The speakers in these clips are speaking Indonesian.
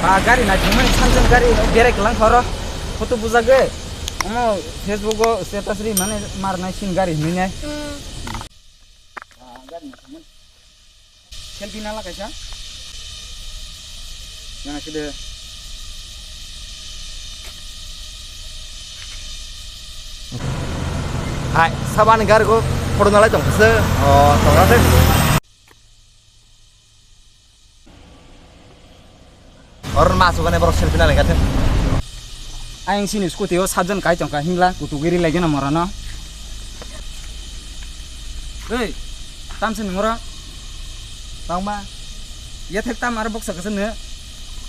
गाड़ी ना जुमन सानजन गाड़ी बेरेक लां थरो फोटो बुजागे अमो फेसबुक स्टेटस रि माने मारनाय सिन गाड़ी नुनाय गाड़ी ना सेल्फी ना लागायसा yana sudah hai saban gar go foto nalai tong se oh tong ate or masuk kan baru selfie nalai kate aing sini scooty o sajan kai tong ka hingla kutu giri lagi na morana ei tamsin mora tang ba ya thek tam ar box ka sene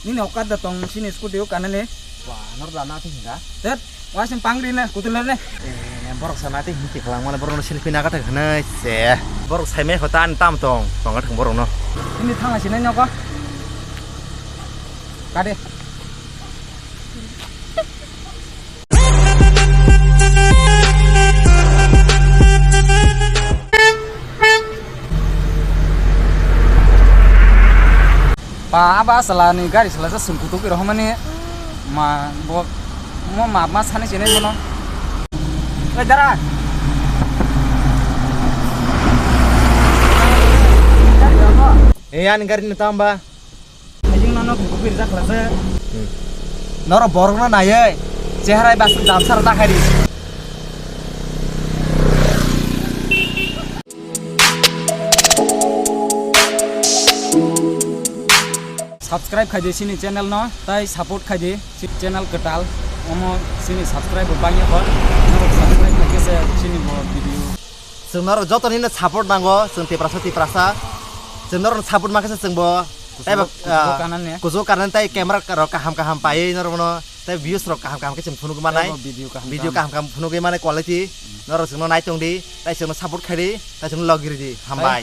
ni nokad da tong sini scooty o kanane wah nor dana te hinga tet wasin pangri na kutulan ne borok sana te hinti kelang mana borok selfie na kate khana se borok saime hotan tam tong tong ka thang borok no ini thang sini nyok kade pa aba sala ni gari sala sa sungkutu ki rohmane ma bo mo ma sane sene mono oi dara an gari ni tamba ajing nano kupir jak lase nor borok na naye chehrai bas damsar ta khari subscribe khai de sini channel no tai support khai de channel ketal omo sini subscribe bangya ko subscribe khai se sini bo video sebenarnya joto ini support nango senti prasa sebenarnya support makanya sengbo tai kanan ya kuzo kanan tai kamera kaham pai norono tai views kaham ke phunu ke manai video kaham phunu ke manai quality noro sengno nai tong di tai sengno support khai di tai sengno logir di hambai